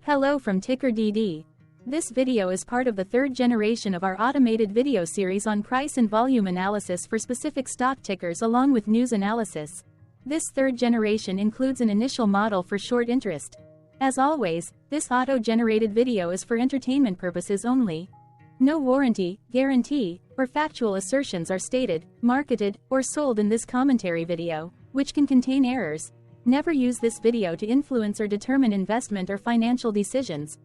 Hello from TickerDD. This video is part of the third generation of our automated video series on price and volume analysis for specific stock tickers along with news analysis. This third generation includes an initial model for short interest. As always, this auto-generated video is for entertainment purposes only. No warranty, guarantee, or factual assertions are stated, marketed, or sold in this commentary video, which can contain errors. Never use this video to influence or determine investment or financial decisions.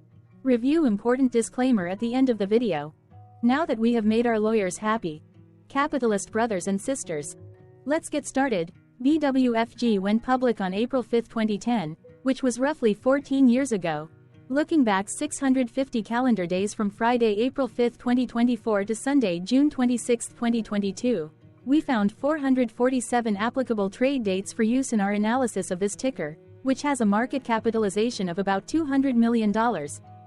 Review important disclaimer at the end of the video. Now that we have made our lawyers happy, capitalist brothers and sisters, let's get started. BWFG went public on April 5, 2010, which was roughly 14 years ago. Looking back 650 calendar days from Friday, April 5, 2024 to Sunday, June 26, 2022. We found 447 applicable trade dates for use in our analysis of this ticker, which has a market capitalization of about $200 million.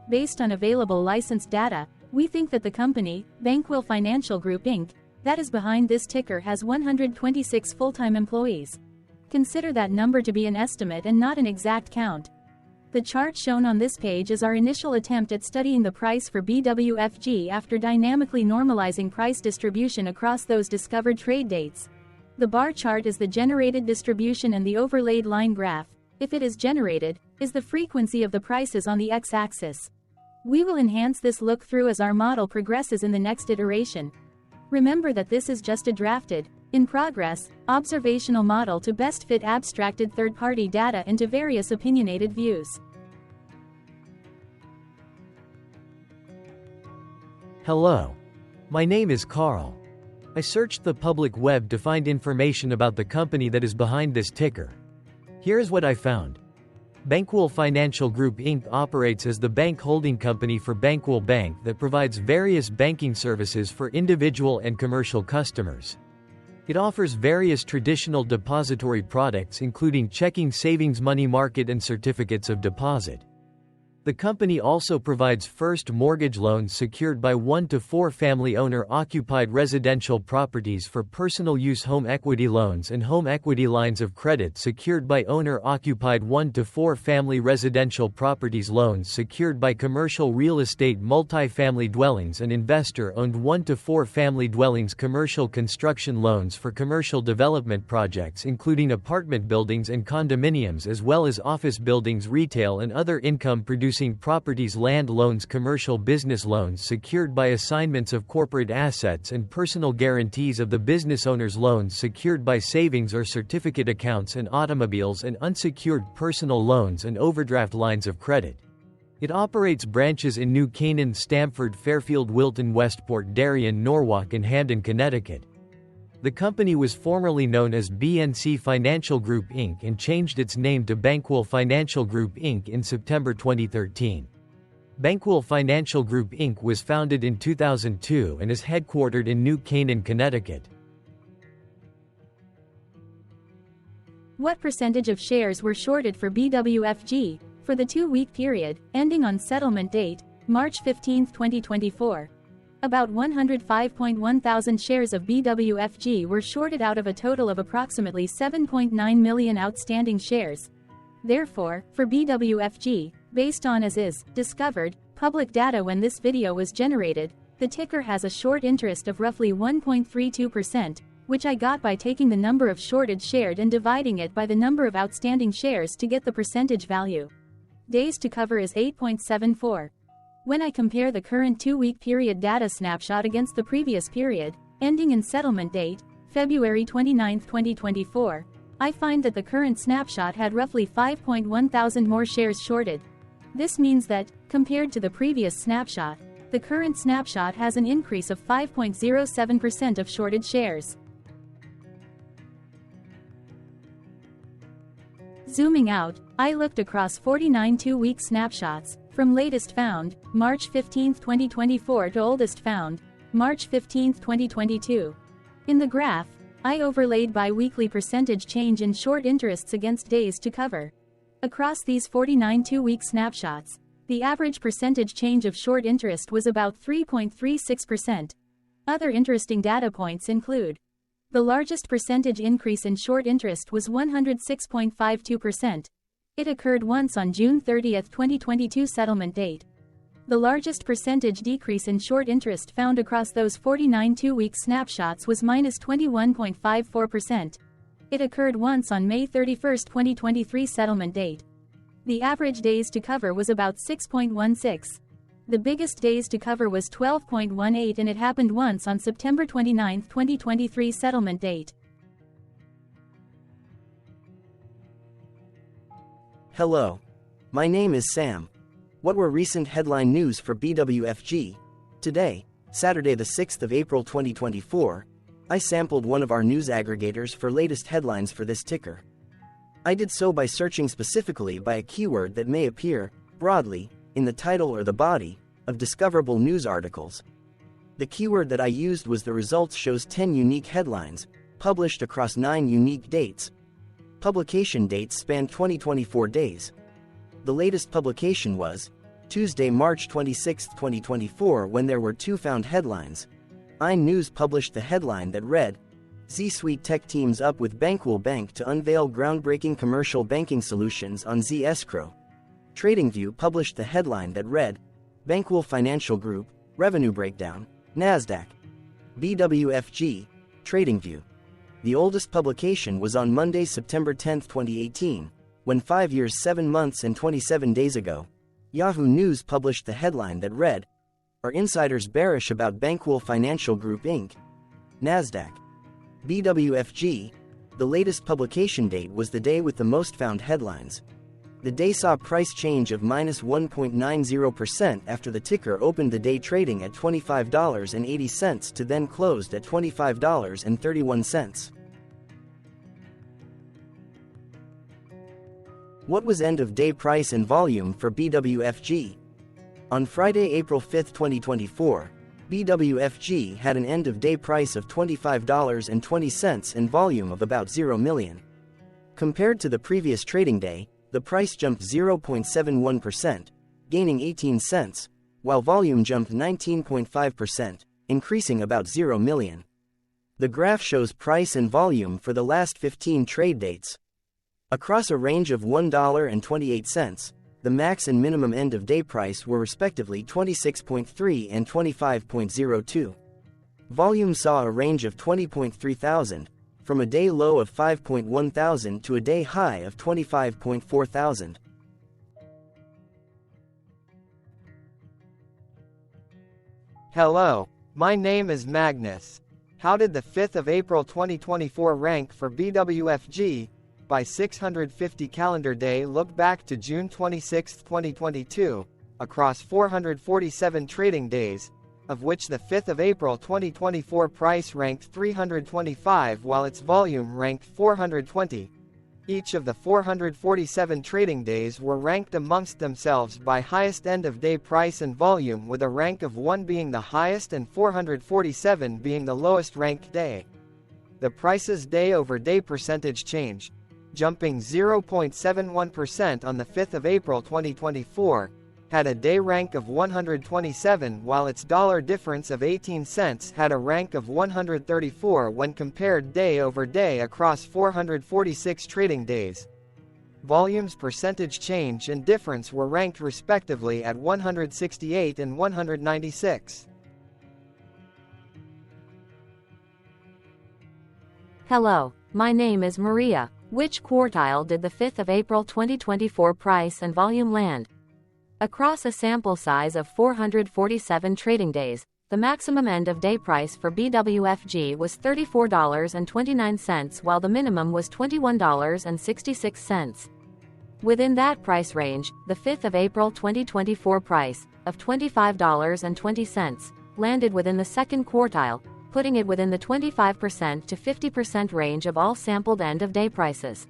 Based on available licensed data, we think that the company, Quartile Financial Group Inc., that is behind this ticker has 126 full-time employees. Consider that number to be an estimate and not an exact count. The chart shown on this page is our initial attempt at studying the price for BWFG after dynamically normalizing price distribution across those discovered trade dates. The bar chart is the generated distribution and the overlaid line graph, if it is generated, is the frequency of the prices on the x-axis. We will enhance this look-through as our model progresses in the next iteration. Remember that this is just a drafted, in progress, observational model to best fit abstracted third-party data into various opinionated views. Hello. My name is Carl. I searched the public web to find information about the company that is behind this ticker. Here's what I found. Quartile Financial Group Inc. operates as the bank holding company for Quartile Bank that provides various banking services for individual and commercial customers. It offers various traditional depository products including checking, savings, money market, and certificates of deposit. The company also provides first mortgage loans secured by 1 to 4 family owner-occupied residential properties for personal use, home equity loans, and home equity lines of credit secured by owner-occupied 1 to 4 family residential properties, loans secured by commercial real estate, multi-family dwellings, and investor-owned 1 to 4 family dwellings, commercial construction loans for commercial development projects including apartment buildings and condominiums, as well as office buildings, retail, and other income-producing properties, land loans, commercial business loans secured by assignments of corporate assets, and personal guarantees of the business owner's loans secured by savings or certificate accounts, and automobiles, and unsecured personal loans and overdraft lines of credit. It operates branches in New Canaan, Stamford, Fairfield, Wilton, Westport, Darien, Norwalk, and Hamden, Connecticut. The company was formerly known as BNC Financial Group Inc. and changed its name to Quartile Financial Group Inc. in September 2013. Quartile Financial Group Inc. was founded in 2002 and is headquartered in New Canaan, Connecticut. What percentage of shares were shorted for BWFG for the 2-week period, ending on settlement date, March 15, 2024? About 105.1 thousand shares of BWFG were shorted out of a total of approximately 7.9 million outstanding shares. Therefore, for BWFG, based on as is discovered public data when this video was generated, the ticker has a short interest of roughly 1.32%, which I got by taking the number of shorted shared and dividing it by the number of outstanding shares to get the percentage value. Days to cover is 8.74. When I compare the current 2-week period data snapshot against the previous period, ending in settlement date, February 29, 2024, I find that the current snapshot had roughly 5.1 thousand more shares shorted. This means that, compared to the previous snapshot, the current snapshot has an increase of 5.07% of shorted shares. Zooming out, I looked across 49 2-week snapshots, from latest found, March 15, 2024 to oldest found, March 15, 2022. In the graph, I overlaid bi-weekly percentage change in short interests against days to cover. Across these 49 2-week snapshots, the average percentage change of short interest was about 3.36%. Other interesting data points include: the largest percentage increase in short interest was 106.52%. It occurred once on June 30, 2022 settlement date. The largest percentage decrease in short interest found across those 49 two-week snapshots was minus 21.54%. It occurred once on May 31, 2023 settlement date. The average days to cover was about 6.16. The biggest days to cover was 12.18 and it happened once on September 29, 2023 settlement date. Hello. My name is Sam. What were recent headline news for BWFG? Today, Saturday the 6th of April 2024, I sampled one of our news aggregators for latest headlines for this ticker. I did so by searching specifically by a keyword that may appear, broadly, in the title or the body, of discoverable news articles. The keyword that I used was the results shows 10 unique headlines, published across 9 unique dates. Publication dates span 24 days. The latest publication was Tuesday, March 26, 2024, when there were 2 found headlines. iNews published the headline that read, Z-Suite Tech teams up with Bankwell Bank to unveil groundbreaking commercial banking solutions on Z-Escrow. TradingView published the headline that read, Bankwell Financial Group, Revenue Breakdown, NASDAQ. BWFG, TradingView. The oldest publication was on Monday, September 10, 2018, when 5 years, 7 months and 27 days ago, Yahoo News published the headline that read, Are insiders bearish about Bankwell Financial Group Inc.? NASDAQ. BWFG, the latest publication date was the day with the most found headlines. The day saw price change of minus 1.90% after the ticker opened the day trading at $25.80 to then closed at $25.31. What was end-of-day price and volume for BWFG? On Friday, April 5, 2024, BWFG had an end-of-day price of $25.20 and volume of about 0 million. Compared to the previous trading day, the price jumped 0.71%, gaining 18 cents, while volume jumped 19.5%, increasing about 0 million. The graph shows price and volume for the last 15 trade dates. Across a range of $1.28, the max and minimum end-of-day price were respectively 26.3 and 25.02. Volume saw a range of 20.3 thousand, from a day low of 5.1 thousand to a day high of 25.4 thousand. Hello, my name is Magnus. How did the 5th of April 2024 rank for BWFG? By 650 calendar day look back to June 26, 2022, across 447 trading days, of which the 5th of April 2024 price ranked 325 while its volume ranked 420. Each of the 447 trading days were ranked amongst themselves by highest end-of-day price and volume, with a rank of 1 being the highest and 447 being the lowest ranked day. The price's day-over-day percentage change, jumping 0.71% on the 5th of April 2024, had a day rank of 127 while its dollar difference of 18 cents had a rank of 134 when compared day over day across 446 trading days. Volume's percentage change and difference were ranked respectively at 168 and 196. Hello, my name is Maria. Which quartile did the 5th of April 2024 price and volume land? Across a sample size of 447 trading days, the maximum end-of-day price for BWFG was $34.29 while the minimum was $21.66. Within that price range, the 5th of April 2024 price, of $25.20, landed within the second quartile, putting it within the 25% to 50% range of all sampled end-of-day prices.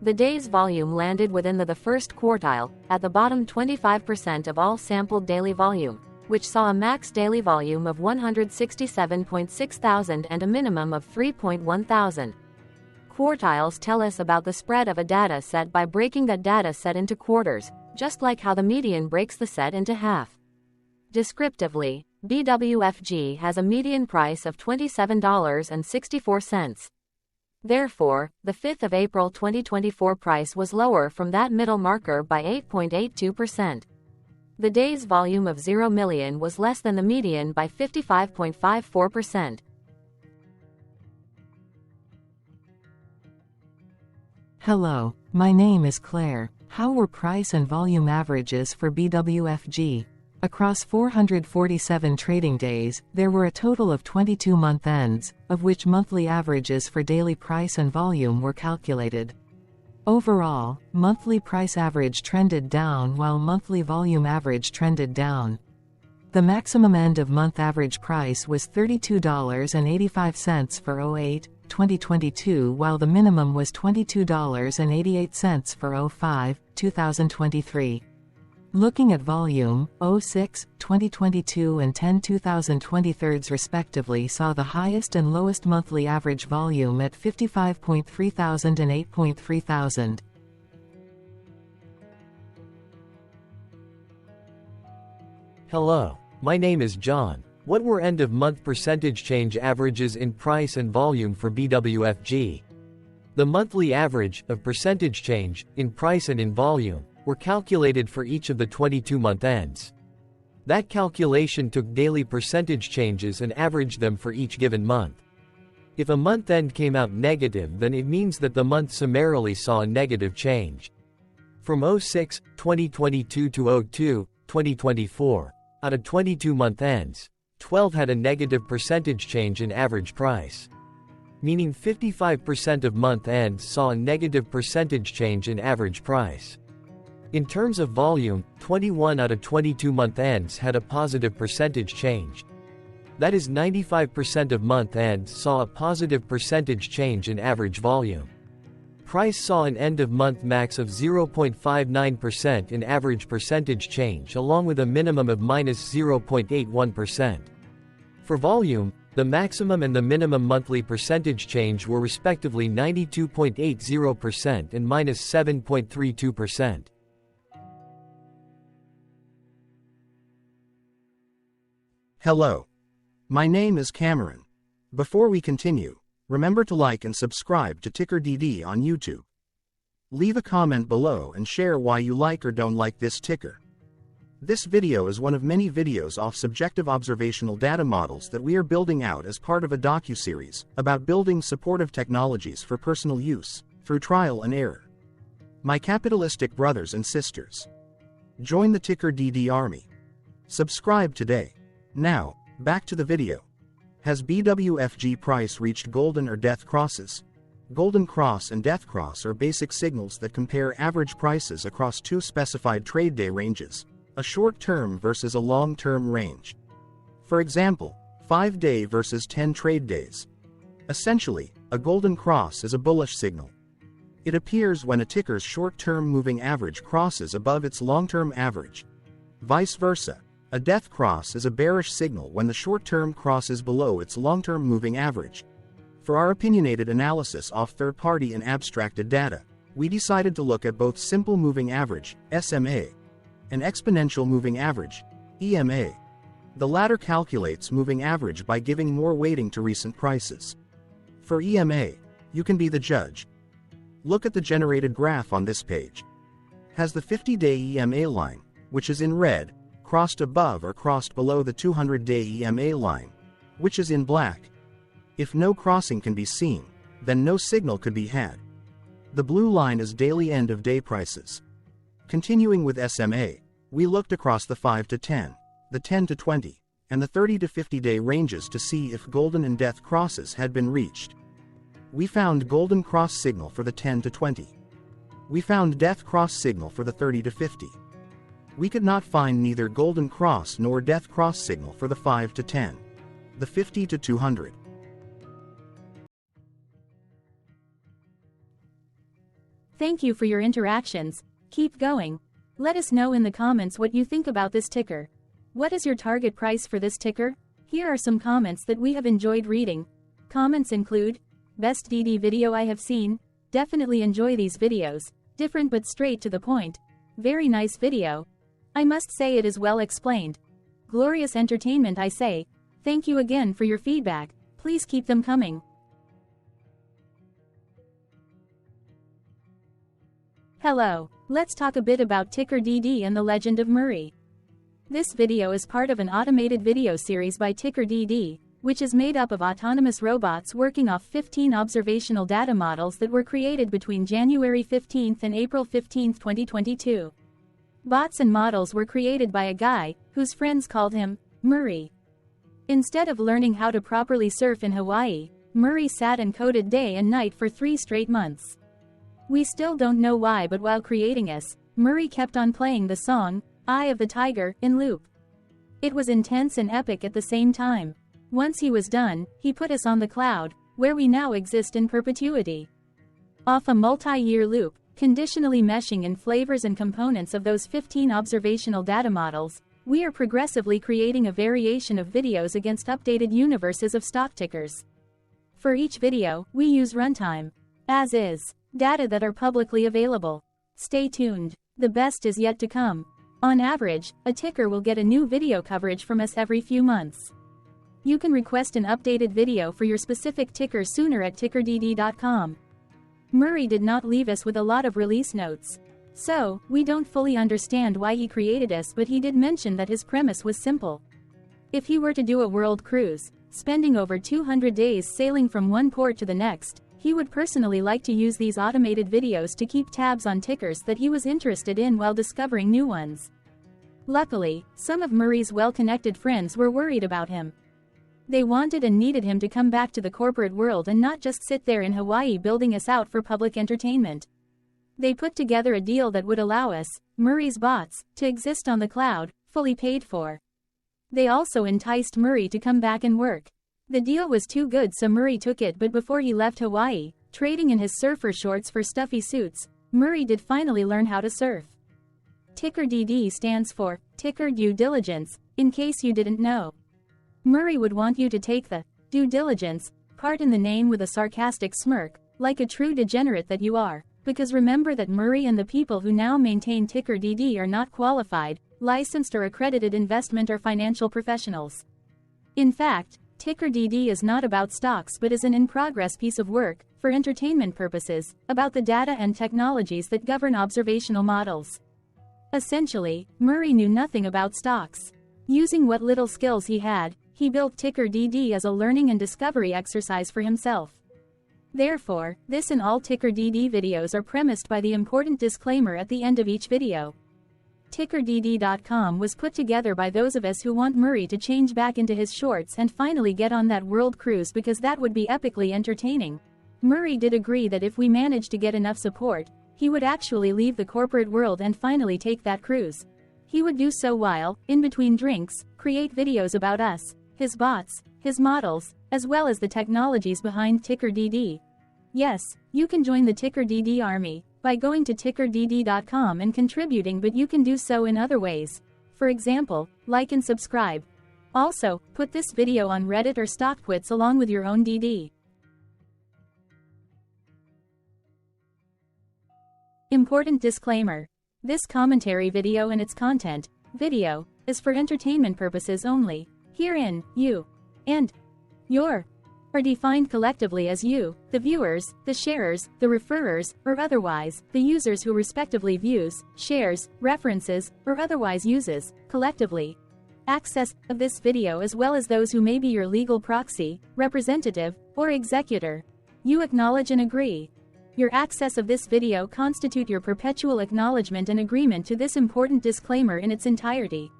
The day's volume landed within the first quartile, at the bottom 25% of all sampled daily volume, which saw a max daily volume of 167.6 thousand and a minimum of 3.1 thousand. Quartiles tell us about the spread of a data set by breaking that data set into quarters, just like how the median breaks the set into half. Descriptively, BWFG has a median price of $27.64. Therefore, the 5th of April 2024 price was lower from that middle marker by 8.82%. The day's volume of 0 million was less than the median by 55.54%. Hello, my name is Claire. How were price and volume averages for BWFG? Across 447 trading days, there were a total of 22 month ends, of which monthly averages for daily price and volume were calculated. Overall, monthly price average trended down while monthly volume average trended down. The maximum end of month average price was $32.85 for 08/2022, while the minimum was $22.88 for 05/2023. Looking at volume, 06/2022 and 10/2023 respectively saw the highest and lowest monthly average volume at 55.3 thousand and 8.3 thousand. Hello, my name is John. What were end-of-month percentage change averages in price and volume for BWFG? The monthly average of percentage change in price and in volume were calculated for each of the 22-month ends. That calculation took daily percentage changes and averaged them for each given month. If a month end came out negative, then it means that the month summarily saw a negative change. From 06/2022 to 02/2024, out of 22 month ends, 12 had a negative percentage change in average price. Meaning 55% of month ends saw a negative percentage change in average price. In terms of volume, 21 out of 22 month ends had a positive percentage change. That is 95% of month ends saw a positive percentage change in average volume. Price saw an end-of-month max of 0.59% in average percentage change along with a minimum of -0.81%. For volume, the maximum and the minimum monthly percentage change were respectively 92.80% and -7.32%. Hello. My name is Cameron. Before we continue, remember to like and subscribe to TickerDD on YouTube. Leave a comment below and share why you like or don't like this ticker. This video is one of many videos off subjective observational data models that we are building out as part of a docuseries about building supportive technologies for personal use, through trial and error. My capitalistic brothers and sisters, join the TickerDD army. Subscribe today. Now, back to the video. Has BWFG price reached golden or death crosses? Golden cross and death cross are basic signals that compare average prices across two specified trade day ranges, a short-term versus a long-term range. For example, 5-day versus 10 trade days. Essentially, a golden cross is a bullish signal. It appears when a ticker's short-term moving average crosses above its long-term average. Vice versa, a death cross is a bearish signal when the short-term crosses below its long-term moving average. For our opinionated analysis off third-party and abstracted data, we decided to look at both simple moving average, SMA, and exponential moving average, EMA. The latter calculates moving average by giving more weighting to recent prices. For EMA, you can be the judge. Look at the generated graph on this page. Has the 50-day EMA line, which is in red, crossed above or crossed below the 200-day EMA line, which is in black? If no crossing can be seen, then no signal could be had. The blue line is daily end-of-day prices. Continuing with SMA, we looked across the 5 to 10, the 10 to 20, and the 30 to 50-day ranges to see if golden and death crosses had been reached. We found golden cross signal for the 10 to 20. We found death cross signal for the 30 to 50. We could not find neither golden cross nor death cross signal for the 5 to 10, the 50 to 200. Thank you for your interactions. Keep going. Let us know in the comments what you think about this ticker. What is your target price for this ticker? Here are some comments that we have enjoyed reading. Comments include, best DD video I have seen, definitely enjoy these videos, different but straight to the point. Very nice video. I must say it is well explained. Glorious entertainment I say. Thank you again for your feedback, please keep them coming. Hello, let's talk a bit about TickerDD and the legend of Murray. This video is part of an automated video series by TickerDD, which is made up of autonomous robots working off 15 observational data models that were created between January 15 and April 15, 2022. Bots and models were created by a guy, whose friends called him Murray. Instead of learning how to properly surf in Hawaii, Murray sat and coded day and night for 3 straight months. We still don't know why, but while creating us, Murray kept on playing the song, Eye of the Tiger, in loop. It was intense and epic at the same time. Once he was done, he put us on the cloud, where we now exist in perpetuity. Off a multi-year loop, conditionally meshing in flavors and components of those 15 observational data models, we are progressively creating a variation of videos against updated universes of stock tickers. For each video, we use runtime, as is, data that are publicly available. Stay tuned. The best is yet to come. On average, a ticker will get a new video coverage from us every few months. You can request an updated video for your specific ticker sooner at TickerDD.com. Murray did not leave us with a lot of release notes. So, we don't fully understand why he created us, but he did mention that his premise was simple. If he were to do a world cruise, spending over 200 days sailing from one port to the next, he would personally like to use these automated videos to keep tabs on tickers that he was interested in while discovering new ones. Luckily, some of Murray's well-connected friends were worried about him. They wanted and needed him to come back to the corporate world and not just sit there in Hawaii building us out for public entertainment. They put together a deal that would allow us, Murray's bots, to exist on the cloud, fully paid for. They also enticed Murray to come back and work. The deal was too good, so Murray took it, but before he left Hawaii, trading in his surfer shorts for stuffy suits, Murray did finally learn how to surf. TickerDD stands for Ticker Due Diligence, in case you didn't know. Murray would want you to take the due diligence part in the name with a sarcastic smirk, like a true degenerate that you are, because remember that Murray and the people who now maintain TickerDD are not qualified, licensed or accredited investment or financial professionals. In fact, TickerDD is not about stocks but is an in-progress piece of work, for entertainment purposes, about the data and technologies that govern observational models. Essentially, Murray knew nothing about stocks. Using what little skills he had, he built TickerDD as a learning and discovery exercise for himself. Therefore, this and all TickerDD videos are premised by the important disclaimer at the end of each video. TickerDD.com was put together by those of us who want Murray to change back into his shorts and finally get on that world cruise, because that would be epically entertaining. Murray did agree that if we managed to get enough support, he would actually leave the corporate world and finally take that cruise. He would do so while, in between drinks, create videos about us, his bots, his models, as well as the technologies behind TickerDD. Yes, you can join the TickerDD army by going to TickerDD.com and contributing, but you can do so in other ways. For example, like and subscribe. Also, put this video on Reddit or StockTwits along with your own DD. Important disclaimer. This commentary video and its content, video, is for entertainment purposes only. Herein, you and your are defined collectively as you, the viewers, the sharers, the referrers, or otherwise, the users who respectively views, shares, references, or otherwise uses, collectively, access of this video, as well as those who may be your legal proxy, representative, or executor. You acknowledge and agree. Your access of this video constitute your perpetual acknowledgement and agreement to this important disclaimer in its entirety.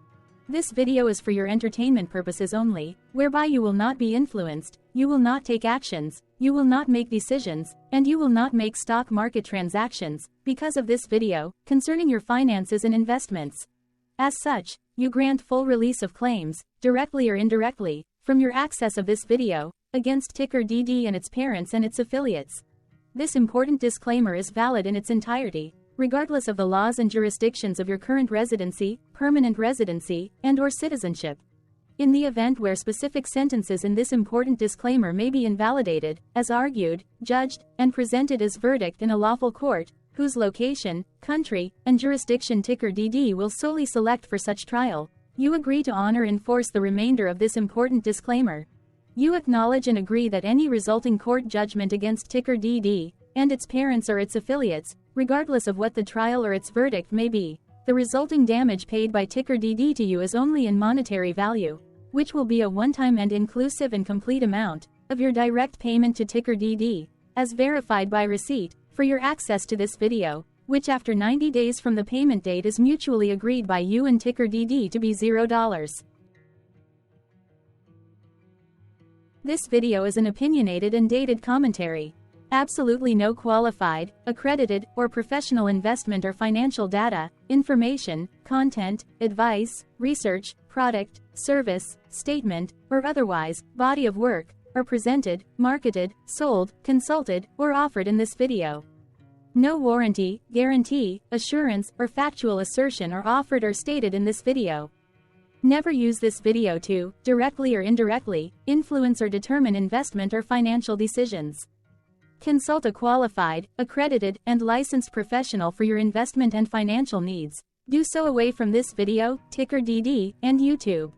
This video is for your entertainment purposes only, whereby you will not be influenced, you will not take actions, you will not make decisions, and you will not make stock market transactions, because of this video, concerning your finances and investments. As such, you grant full release of claims, directly or indirectly, from your access of this video, against TickerDD and its parents and its affiliates. This important disclaimer is valid in its entirety, regardless of the laws and jurisdictions of your current residency, permanent residency, and/or citizenship. In the event where specific sentences in this important disclaimer may be invalidated, as argued, judged, and presented as verdict in a lawful court, whose location, country, and jurisdiction TickerDD will solely select for such trial, you agree to honor and enforce the remainder of this important disclaimer. You acknowledge and agree that any resulting court judgment against TickerDD, and its parents or its affiliates, Regardless of what the trial or its verdict may be, the resulting damage paid by TickerDD to you is only in monetary value, which will be a one-time and inclusive and complete amount of your direct payment to TickerDD, as verified by receipt, for your access to this video, which after 90 days from the payment date is mutually agreed by you and TickerDD to be $0. This video is an opinionated and dated commentary. Absolutely no qualified, accredited, or professional investment or financial data, information, content, advice, research, product, service, statement, or otherwise, body of work, are presented, marketed, sold, consulted, or offered in this video. No warranty, guarantee, assurance, or factual assertion are offered or stated in this video. Never use this video to, directly or indirectly, influence or determine investment or financial decisions. Consult a qualified, accredited, and licensed professional for your investment and financial needs. Do so away from this video, TickerDD, and YouTube.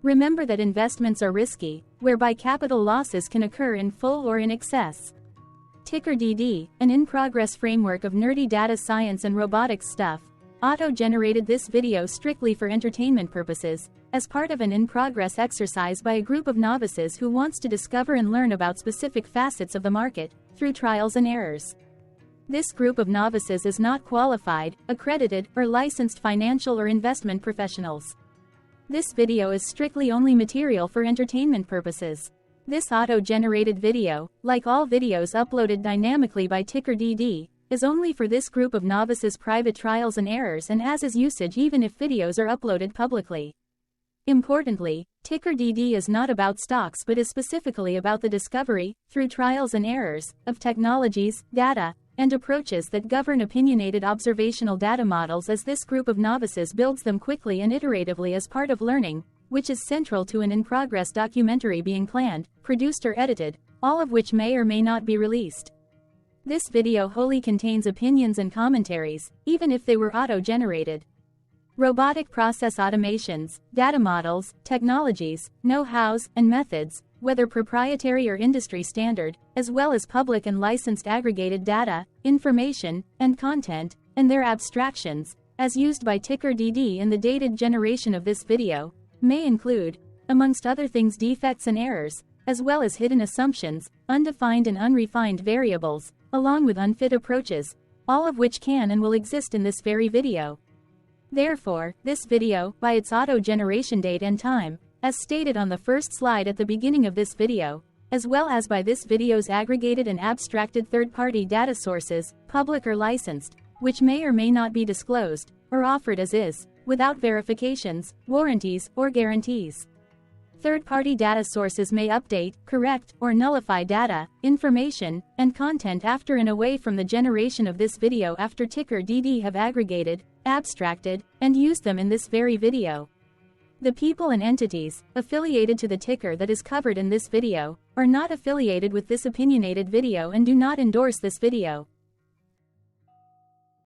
Remember that investments are risky, whereby capital losses can occur in full or in excess. TickerDD, an in-progress framework of nerdy data science and robotics stuff, auto-generated this video strictly for entertainment purposes, as part of an in-progress exercise by a group of novices who wants to discover and learn about specific facets of the market, through trials and errors. This group of novices is not qualified, accredited, or licensed financial or investment professionals. This video is strictly only material for entertainment purposes. This auto-generated video, like all videos uploaded dynamically by TickerDD, is only for this group of novices' private trials and errors and as is usage even if videos are uploaded publicly. Importantly, TickerDD is not about stocks but is specifically about the discovery, through trials and errors, of technologies, data, and approaches that govern opinionated observational data models as this group of novices builds them quickly and iteratively as part of learning, which is central to an in-progress documentary being planned, produced or edited, all of which may or may not be released. This video wholly contains opinions and commentaries, even if they were auto-generated. Robotic process automations, data models, technologies, know-hows, and methods, whether proprietary or industry standard, as well as public and licensed aggregated data, information, and content, and their abstractions, as used by TickerDD in the dated generation of this video, may include, amongst other things, defects and errors, as well as hidden assumptions, undefined and unrefined variables, along with unfit approaches, all of which can and will exist in this very video. Therefore, this video, by its auto-generation date and time, as stated on the first slide at the beginning of this video, as well as by this video's aggregated and abstracted third-party data sources, public or licensed, which may or may not be disclosed, or offered as is, without verifications, warranties, or guarantees. Third-party data sources may update, correct, or nullify data, information, and content after and away from the generation of this video after TickerDD have aggregated, abstracted, and used them in this very video. The people and entities, affiliated to the ticker that is covered in this video, are not affiliated with this opinionated video and do not endorse this video.